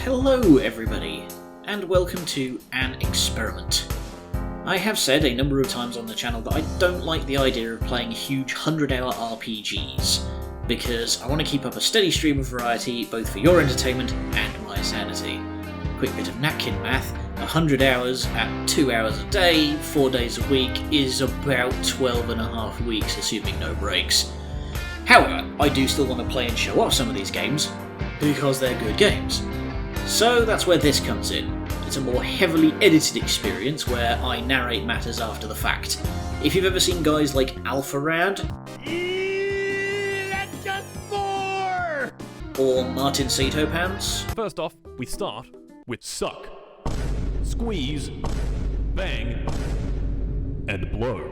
Hello everybody, and welcome to An Experiment. I have said a number of times on the channel that I don't like the idea of playing huge 100-hour RPGs, because I want to keep up a steady stream of variety both for your entertainment and my sanity. Quick bit of napkin math, 100 hours at 2 hours a day, 4 days a week, is about 12 and a half weeks, assuming no breaks. However, I do still want to play and show off some of these games, because they're good games. So that's where this comes in. It's a more heavily edited experience where I narrate matters after the fact. If you've ever seen guys like Alpharad, That's just four! or Martin Sato Pants, First off, we start with suck, squeeze, bang, and blow.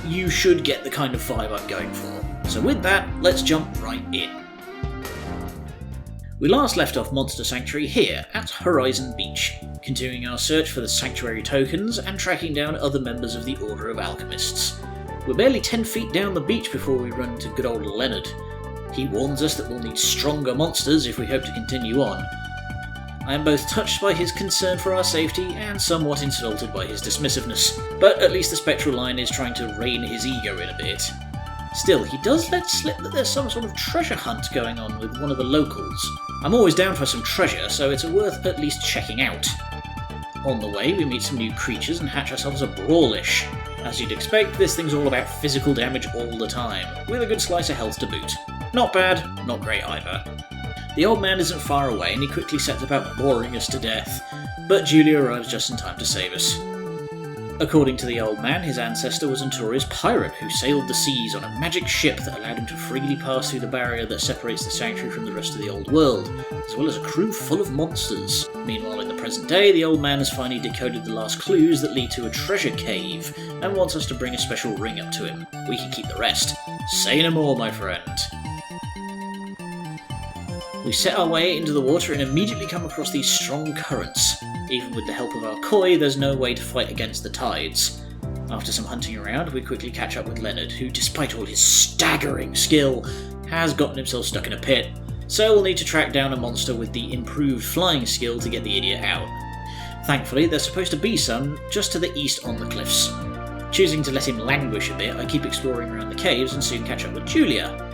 you should get the kind of vibe I'm going for. So with that, let's jump right in. We last left off Monster Sanctuary here at Horizon Beach, continuing our search for the Sanctuary tokens and tracking down other members of the Order of Alchemists. We're barely 10 feet down the beach before we run into good old Leonard. He warns us that we'll need stronger monsters if we hope to continue on. I am both touched by his concern for our safety and somewhat insulted by his dismissiveness, but at least the Spectral Line is trying to rein his ego in a bit. Still, he does let slip that there's some sort of treasure hunt going on with one of the locals. I'm always down for some treasure, so it's worth at least checking out. On the way, we meet some new creatures and hatch ourselves a brawlish. As you'd expect, this thing's all about physical damage all the time, with a good slice of health to boot. Not bad, not great either. The old man isn't far away and he quickly sets about boring us to death, but Julia arrives just in time to save us. According to the old man, his ancestor was a notorious pirate who sailed the seas on a magic ship that allowed him to freely pass through the barrier that separates the sanctuary from the rest of the old world, as well as a crew full of monsters. Meanwhile, in the present day, the old man has finally decoded the last clues that lead to a treasure cave, and wants us to bring a special ring up to him. We can keep the rest. Say no more, my friend. We set our way into the water and immediately come across these strong currents. Even with the help of our koi, there's no way to fight against the tides. After some hunting around, we quickly catch up with Leonard, who, despite all his staggering skill, has gotten himself stuck in a pit, so we'll need to track down a monster with the improved flying skill to get the idiot out. Thankfully, there's supposed to be some just to the east on the cliffs. Choosing to let him languish a bit, I keep exploring around the caves and soon catch up with Julia.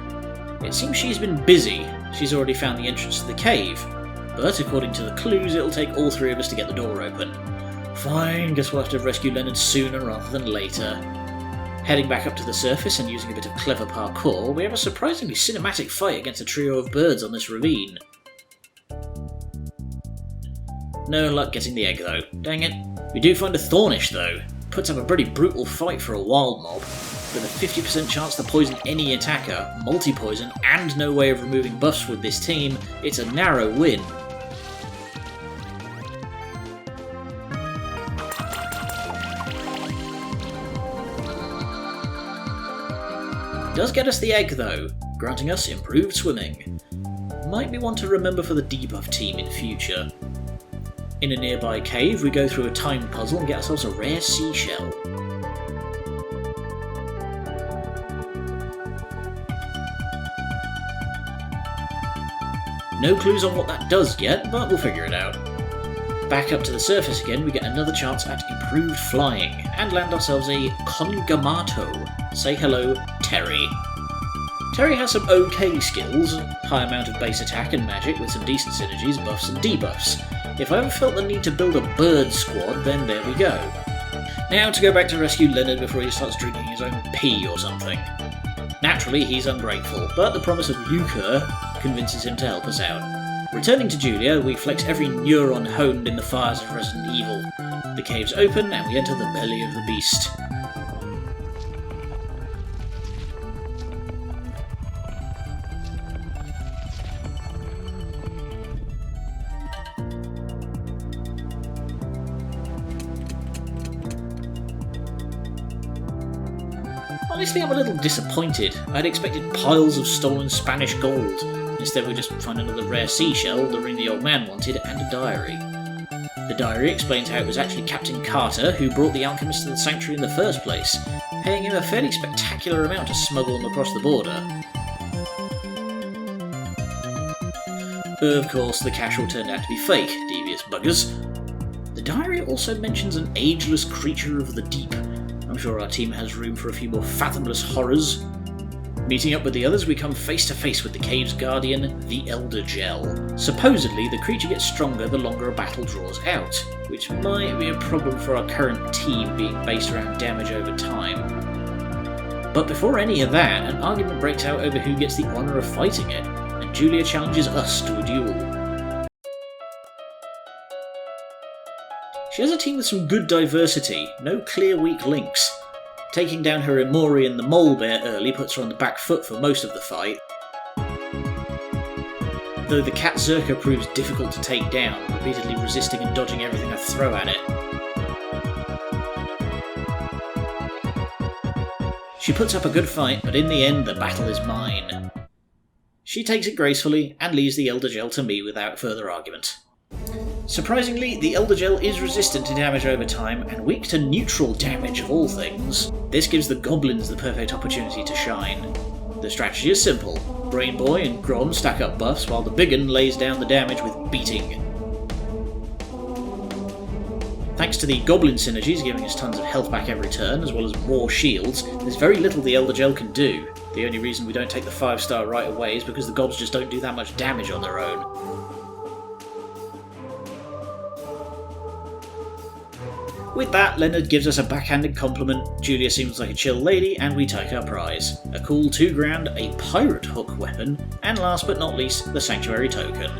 It seems she's been busy. She's already found the entrance to the cave, but according to the clues, it'll take all three of us to get the door open. Fine, guess we'll have to rescue Leonard sooner rather than later. Heading back up to the surface and using a bit of clever parkour, we have a surprisingly cinematic fight against a trio of birds on this ravine. No luck getting the egg though, dang it. We do find a Thornish though. Puts up a pretty brutal fight for a wild mob. With a 50% chance to poison any attacker, multi-poison, and no way of removing buffs with this team, it's a narrow win. Does get us the egg though, granting us improved swimming. Might be one to remember for the debuff team in future. In a nearby cave, we go through a timed puzzle and get ourselves a rare seashell. No clues on what that does yet, but we'll figure it out. Back up to the surface again, we get another chance at improved flying, and land ourselves a Congamato. Say hello, Terry. Terry has some okay skills, high amount of base attack and magic with some decent synergies, buffs and debuffs. If I ever felt the need to build a bird squad, then there we go. Now to go back to rescue Leonard before he starts drinking his own pee or something. Naturally, he's ungrateful, but the promise of lucre convinces him to help us out. Returning to Julia, we flex every neuron honed in the fires of Resident Evil. The caves open and we enter the belly of the beast. Honestly, I'm a little disappointed. I'd expected piles of stolen Spanish gold. Instead, we just find another rare seashell, the ring the old man wanted, and a diary. The diary explains how it was actually Captain Carter who brought the alchemists to the sanctuary in the first place, paying him a fairly spectacular amount to smuggle them across the border. Of course, the cash all turned out to be fake, devious buggers. The diary also mentions an ageless creature of the deep. I'm sure our team has room for a few more fathomless horrors. Meeting up with the others, we come face to face with the cave's guardian, the Elder Gel. Supposedly, the creature gets stronger the longer a battle draws out, which might be a problem for our current team being based around damage over time. But before any of that, an argument breaks out over who gets the honour of fighting it, and Julia challenges us to a duel. She has a team with some good diversity, no clear weak links. Taking down her Emorian the Mole Bear early puts her on the back foot for most of the fight, though the Cat Zerka proves difficult to take down, repeatedly resisting and dodging everything I throw at it. She puts up a good fight, but in the end the battle is mine. She takes it gracefully, and leaves the Elder Gel to me without further argument. Surprisingly, the Elder Gel is resistant to damage over time, and weak to neutral damage of all things. This gives the goblins the perfect opportunity to shine. The strategy is simple. Brain Boy and Grom stack up buffs, while the Biggin lays down the damage with beating. Thanks to the goblin synergies giving us tons of health back every turn, as well as more shields, there's very little the Elder Gel can do. The only reason we don't take the 5-star right away is because the gobs just don't do that much damage on their own. With that, Leonard gives us a backhanded compliment, Julia seems like a chill lady, and we take our prize. A cool 2 grand, a pirate hook weapon, and last but not least, the sanctuary token.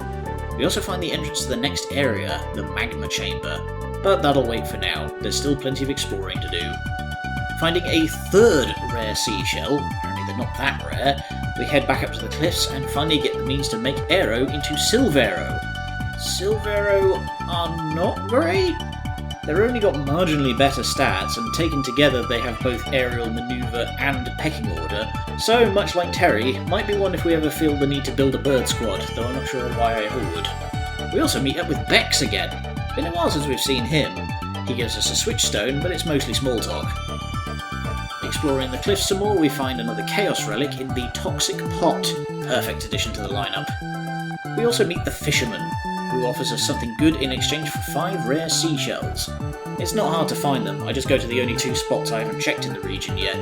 We also find the entrance to the next area, the magma chamber, but that'll wait for now, there's still plenty of exploring to do. Finding a 3rd rare seashell, apparently they're not that rare, we head back up to the cliffs and finally get the means to make Aero into Silvero. Silvero are not great? They've only got marginally better stats, and taken together they have both aerial manoeuvre and pecking order, so much like Terry, might be one if we ever feel the need to build a bird squad, though I'm not sure why I ever would. We also meet up with Bex again. Been a while since we've seen him. He gives us a switch stone, but it's mostly small talk. Exploring the cliffs some more, we find another Chaos Relic in the Toxic Pot, perfect addition to the lineup. We also meet the Fisherman, who offers us something good in exchange for 5 rare seashells. It's not hard to find them, I just go to the only 2 spots I haven't checked in the region yet.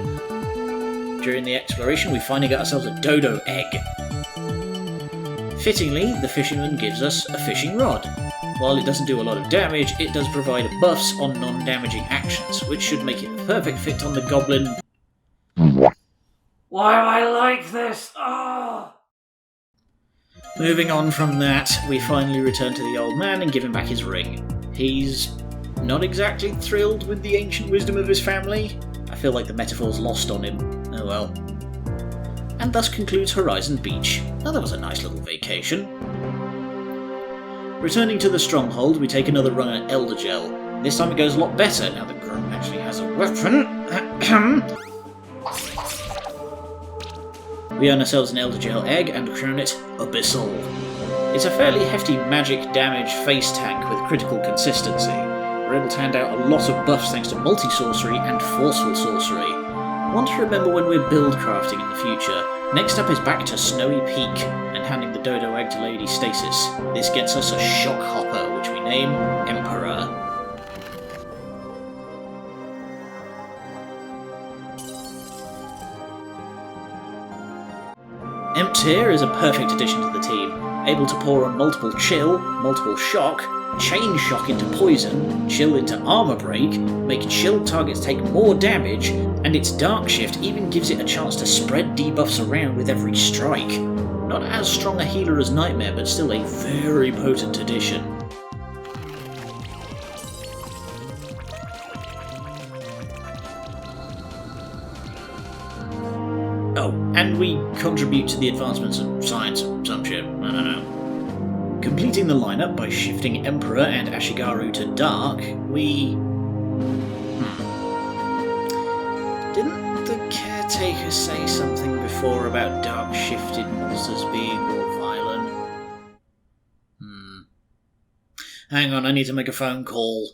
During the exploration we finally get ourselves a dodo egg. Fittingly, the Fisherman gives us a fishing rod. While it doesn't do a lot of damage, it does provide buffs on non-damaging actions, which should make it a perfect fit on the goblin. Why do I like this? Oh! Moving on from that, we finally return to the old man and give him back his ring. He's not exactly thrilled with the ancient wisdom of his family. I feel like the metaphor's lost on him. Oh well. And thus concludes Horizon Beach. Oh, that was a nice little vacation. Returning to the stronghold, we take another run at Elder Gel. This time it goes a lot better now that Grom actually has a weapon. We earn ourselves an Elder Gel egg and crown it Abyssal. It's a fairly hefty magic damage face tank with critical consistency. We're able to hand out a lot of buffs thanks to multi-sorcery and forceful sorcery. One to remember when we're build crafting in the future. Next up is back to Snowy Peak and handing the dodo egg to Lady Stasis. This gets us a shock hopper, which we name Emperor. Emptyr is a perfect addition to the team, able to pour on multiple chill, multiple shock, chain shock into poison, chill into armor break, make chill targets take more damage, and its dark shift even gives it a chance to spread debuffs around with every strike. Not as strong a healer as Nightmare, but still a very potent addition. Oh, and we contribute to the advancements of science or some shit, I don't know. Completing the lineup by shifting Emperor and Ashigaru to Dark, we... Didn't the Caretaker say something before about dark-shifted monsters being more violent? Hang on, I need to make a phone call.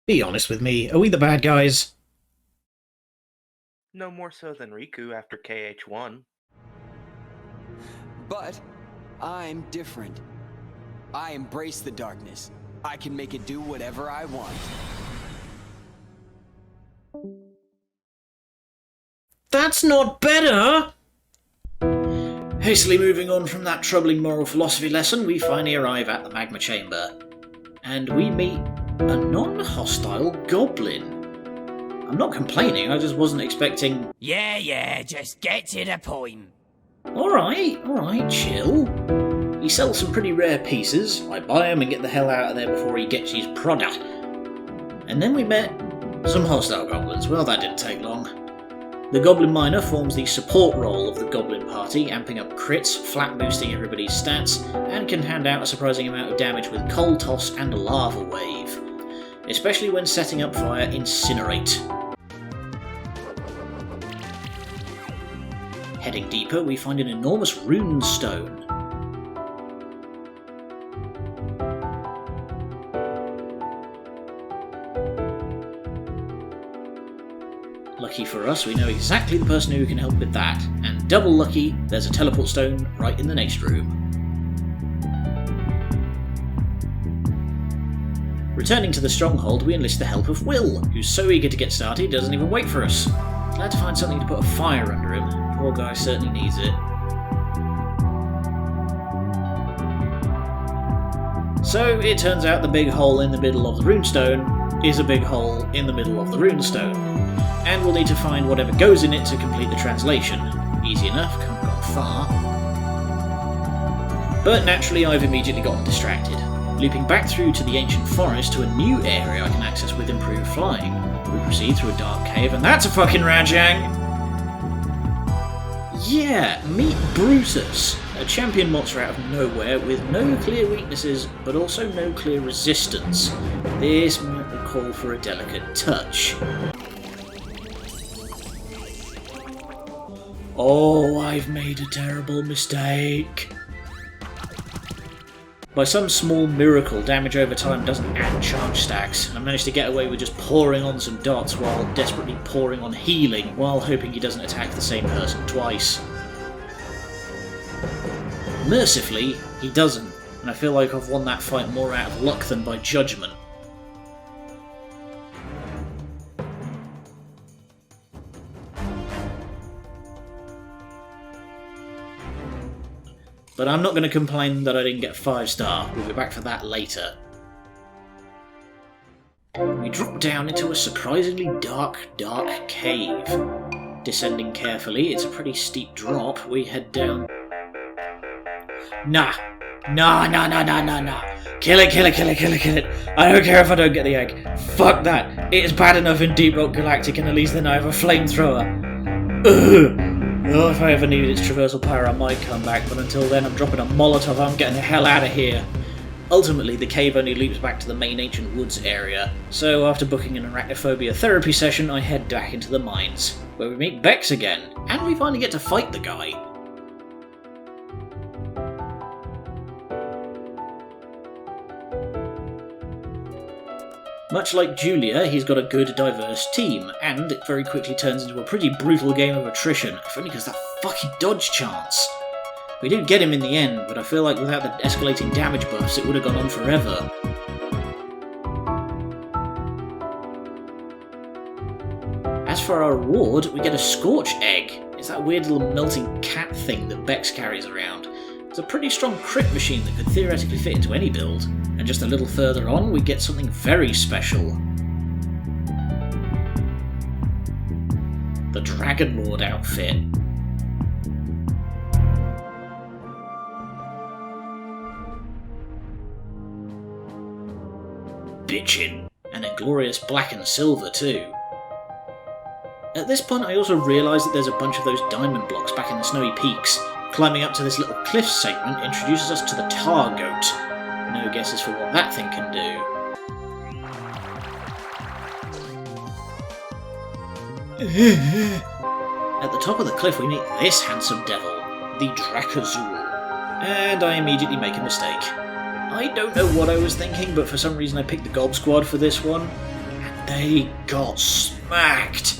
Be honest with me, are we the bad guys? No more so than Riku after KH1. But I'm different. I embrace the darkness. I can make it do whatever I want. That's not better! Hastily moving on from that troubling moral philosophy lesson, we finally arrive at the magma chamber. And we meet a non-hostile goblin. I'm not complaining, I just wasn't expecting... Yeah, just get to the point. Alright, chill. He sells some pretty rare pieces. I buy him and get the hell out of there before he gets his product. And then we met some hostile goblins. Well, that didn't take long. The Goblin Miner forms the support role of the Goblin Party, amping up crits, flat boosting everybody's stats, and can hand out a surprising amount of damage with Coal Toss and Lava Wave, especially when setting up fire Incinerate. Heading deeper, we find an enormous rune stone. Lucky for us, we know exactly the person who can help with that, and double lucky, there's a teleport stone right in the next room. Returning to the stronghold, we enlist the help of Will, who's so eager to get started he doesn't even wait for us. Glad to find something to put a fire under him. Poor guy certainly needs it. So it turns out the big hole in the middle of the runestone is a big hole in the middle of the runestone, and we'll need to find whatever goes in it to complete the translation. Easy enough, can't go far. But naturally I've immediately gotten distracted, looping back through to the ancient forest to a new area I can access with improved flying. We proceed through a dark cave, and that's a fucking Rajang! Yeah, meet Brutus, a champion monster out of nowhere with no clear weaknesses, but also no clear resistance. This might call for a delicate touch. Oh, I've made a terrible mistake. By some small miracle, damage over time doesn't add charge stacks, and I managed to get away with just pouring on some dots while desperately pouring on healing, while hoping he doesn't attack the same person twice. Mercifully, he doesn't, and I feel like I've won that fight more out of luck than by judgment. But I'm not going to complain that I didn't get 5-star, we'll be back for that later. We drop down into a surprisingly dark cave. Descending carefully, it's a pretty steep drop, we head down... Nah. Kill it. I don't care if I don't get the egg. Fuck that. It is bad enough in Deep Rock Galactic, and at least then I have a flamethrower. Ugh. Oh, if I ever need its traversal power I might come back, but until then I'm dropping a Molotov, I'm getting the hell out of here. Ultimately, the cave only loops back to the main ancient woods area, so after booking an arachnophobia therapy session I head back into the mines, where we meet Bex again, and we finally get to fight the guy. Much like Julia, he's got a good, diverse team, and it very quickly turns into a pretty brutal game of attrition, if only because that fucking dodge chance. We did get him in the end, but I feel like without the escalating damage buffs it would have gone on forever. As for our reward, we get a Scorch Egg. It's that weird little melting cat thing that Bex carries around. It's a pretty strong crit machine that could theoretically fit into any build. And just a little further on, we get something very special. The Dragon Lord outfit. Bitchin'. And in glorious black and silver too. At this point I also realise that there's a bunch of those diamond blocks back in the snowy peaks. Climbing up to this little cliff segment introduces us to the Tar Goat. No guesses for what that thing can do. At the top of the cliff we meet this handsome devil, the Drakazul. And I immediately make a mistake. I don't know what I was thinking, but for some reason I picked the Gob Squad for this one, and they got smacked.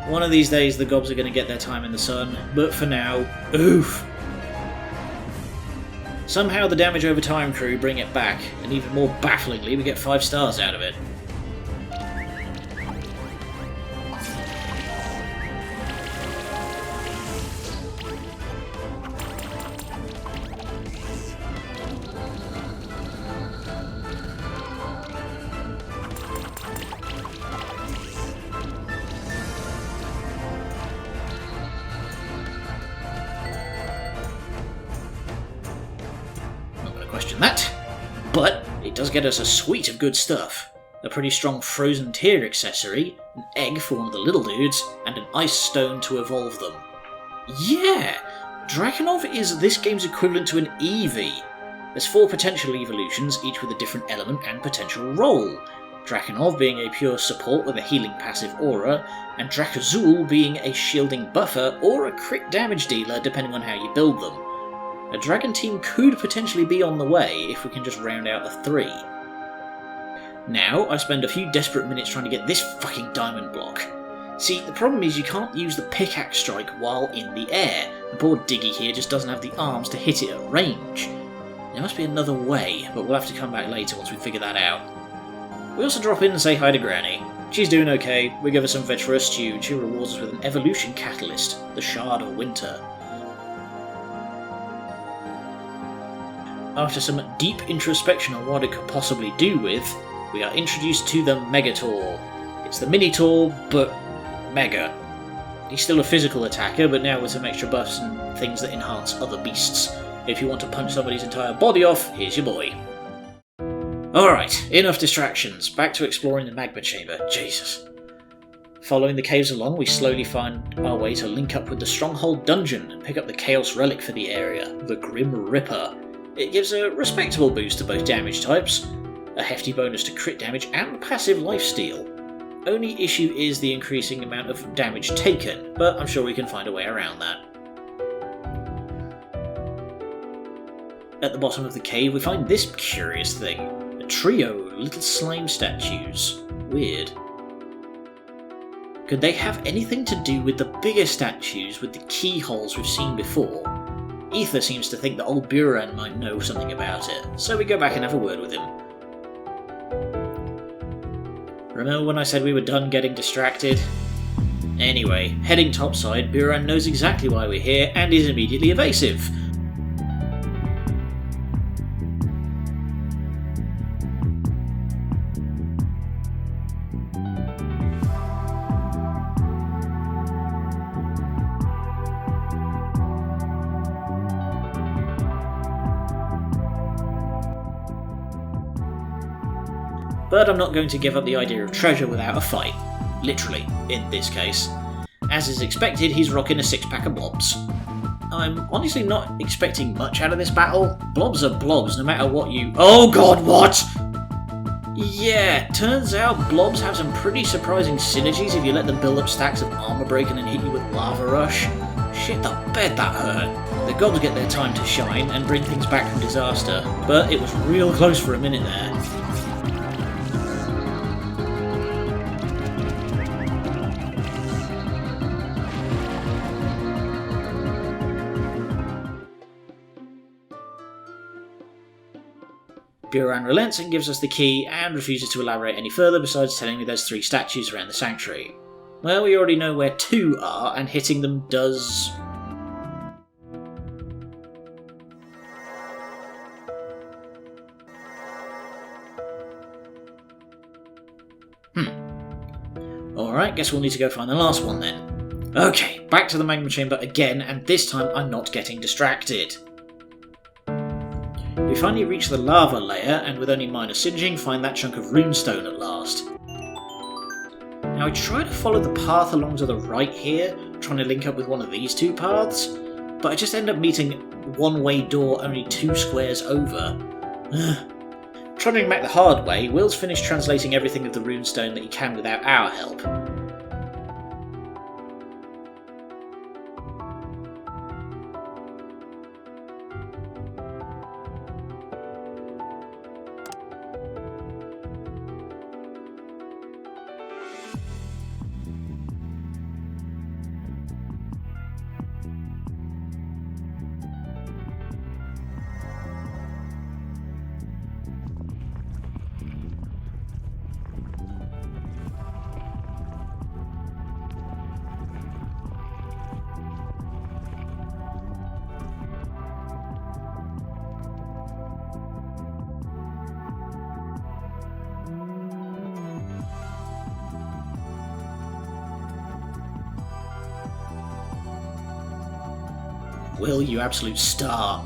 One of these days the Gobs are going to get their time in the sun, but for now, oof. Somehow the damage over time crew bring it back, and even more bafflingly we get 5 stars out of it. Question that, but it does get us a suite of good stuff. A pretty strong frozen tear accessory, an egg for one of the little dudes, and an ice stone to evolve them. Yeah! Drakenov is this game's equivalent to an Eevee. There's 4 potential evolutions, each with a different element and potential role. Drakenov being a pure support with a healing passive aura, and Drakazul being a shielding buffer or a crit damage dealer depending on how you build them. A dragon team could potentially be on the way if we can just round out a 3. Now, I spend a few desperate minutes trying to get this fucking diamond block. See, the problem is you can't use the pickaxe strike while in the air. The poor Diggy here just doesn't have the arms to hit it at range. There must be another way, but we'll have to come back later once we figure that out. We also drop in and say hi to Granny. She's doing okay, we give her some veg for a stew, and she rewards us with an evolution catalyst, the Shard of Winter. After some deep introspection on what it could possibly do with, we are introduced to the Megator. It's the Minotaur, but mega. He's still a physical attacker, but now with some extra buffs and things that enhance other beasts. If you want to punch somebody's entire body off, here's your boy. Alright, enough distractions. Back to exploring the magma chamber. Jesus. Following the caves along, we slowly find our way to link up with the Stronghold dungeon and pick up the Chaos relic for the area, the Grim Ripper. It gives a respectable boost to both damage types, a hefty bonus to crit damage and passive lifesteal. Only issue is the increasing amount of damage taken, but I'm sure we can find a way around that. At the bottom of the cave we find this curious thing, a trio of little slime statues. Weird. Could they have anything to do with the bigger statues with the keyholes we've seen before? Ether seems to think that old Buran might know something about it, so we go back and have a word with him. Remember when I said we were done getting distracted? Anyway, heading topside, Buran knows exactly why we're here and is immediately evasive. But I'm not going to give up the idea of treasure without a fight. Literally, in this case. As is expected, he's rocking a 6-pack of blobs. I'm honestly not expecting much out of this battle. Blobs are blobs, no matter what you— Oh god, what?! Yeah, turns out blobs have some pretty surprising synergies if you let them build up stacks of armor break and then hit you with lava rush. Shit, the bed that hurt. The gods get their time to shine and bring things back from disaster, but it was real close for a minute there. Buran relents and gives us the key and refuses to elaborate any further besides telling me there's 3 statues around the sanctuary. Well, we already know where 2 are, and hitting them does— Alright, guess we'll need to go find the last one then. Okay, back to the magma chamber again, and this time I'm not getting distracted. We finally reach the lava layer, and with only minor singeing, find that chunk of runestone at last. Now I try to follow the path along to the right here, trying to link up with one of these 2 paths, but I just end up meeting one-way door only 2 squares over. Trying back the hard way, Will's finished translating everything of the runestone that he can without our help. Will, you absolute star.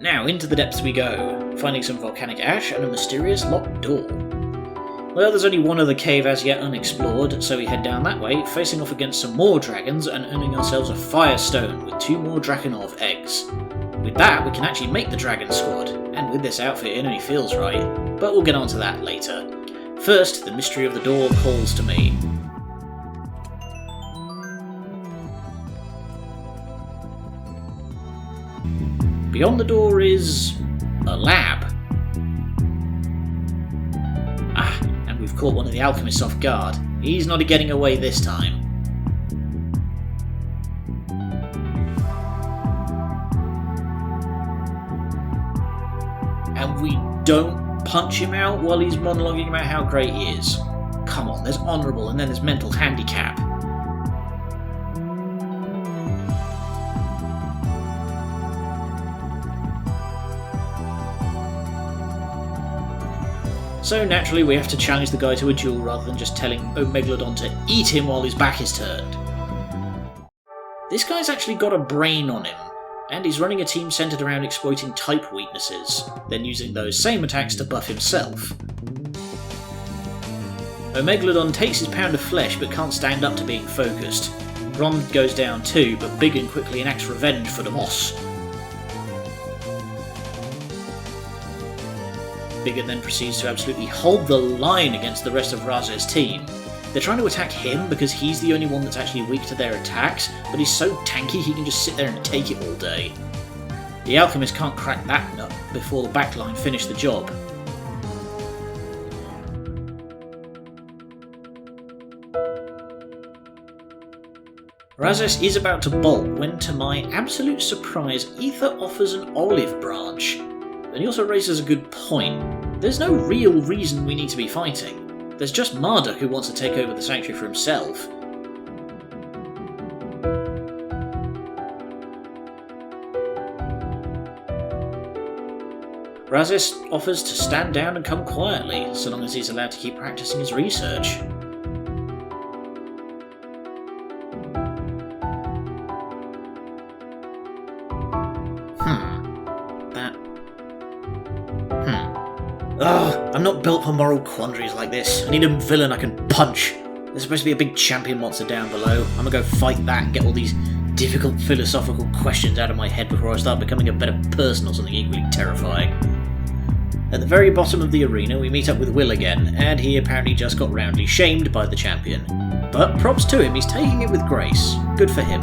Now, into the depths we go, finding some volcanic ash and a mysterious locked door. Well, there's only one other cave as yet unexplored, so we head down that way, facing off against some more dragons and earning ourselves a firestone with 2 more Drakenov eggs. With that, we can actually make the dragon squad, and with this outfit it only feels right, but we'll get onto that later. First, the mystery of the door calls to me. Beyond the door is a lab. Ah, and we've caught one of the alchemists off guard. He's not getting away this time. And we don't punch him out while he's monologuing about how great he is. Come on, there's honourable and then there's mental handicap. So naturally we have to challenge the guy to a duel rather than just telling Omegalodon to eat him while his back is turned. This guy's actually got a brain on him, and he's running a team centred around exploiting type weaknesses, then using those same attacks to buff himself. Omegalodon takes his pound of flesh but can't stand up to being focused. Ron goes down too, but Biggin quickly enacts revenge for the boss. Biggin then proceeds to absolutely hold the line against the rest of Raz's team. They're trying to attack him because he's the only one that's actually weak to their attacks, but he's so tanky he can just sit there and take it all day. The alchemist can't crack that nut before the backline finish the job. Razes is about to bolt when, to my absolute surprise, Ether offers an olive branch. And he also raises a good point. There's no real reason we need to be fighting. There's just Marduk who wants to take over the sanctuary for himself. Razes offers to stand down and come quietly, so long as he's allowed to keep practicing his research. Ugh, I'm not built for moral quandaries like this. I need a villain I can punch. There's supposed to be a big champion monster down below. I'm gonna go fight that and get all these difficult philosophical questions out of my head before I start becoming a better person or something equally terrifying. At the very bottom of the arena we meet up with Will again, and he apparently just got roundly shamed by the champion. But props to him, he's taking it with grace. Good for him.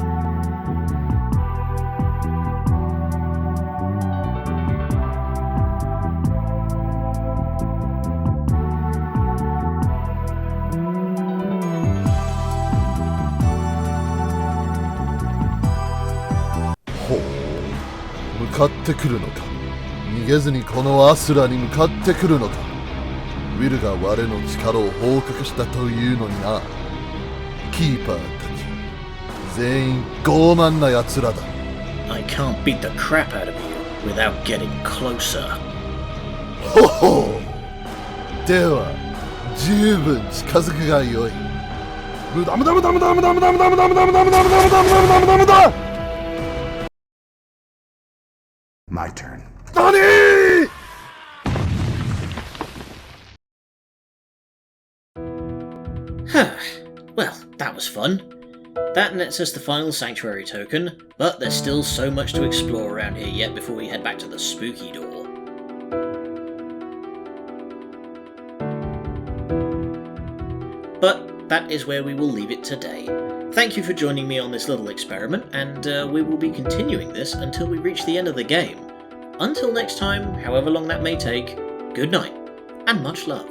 ほう、向かってくるのか。逃げずにこのアスラに向かってくるのか。ウィルが我の力を報告したというのにな。キーパーたち全員傲慢な奴らだ。I can't beat the crap out of you without getting closer. ほほう。では十分近づくがよい。無駄無駄無駄無駄無駄無駄無駄無駄無駄無駄無駄無駄無駄無駄無駄無駄無駄。My turn. NANI?! Well, that was fun. That nets us the final sanctuary token, but there's still so much to explore around here yet before we head back to the spooky door. But that is where we will leave it today. Thank you for joining me on this little experiment, and we will be continuing this until we reach the end of the game. Until next time, however long that may take, good night, and much love.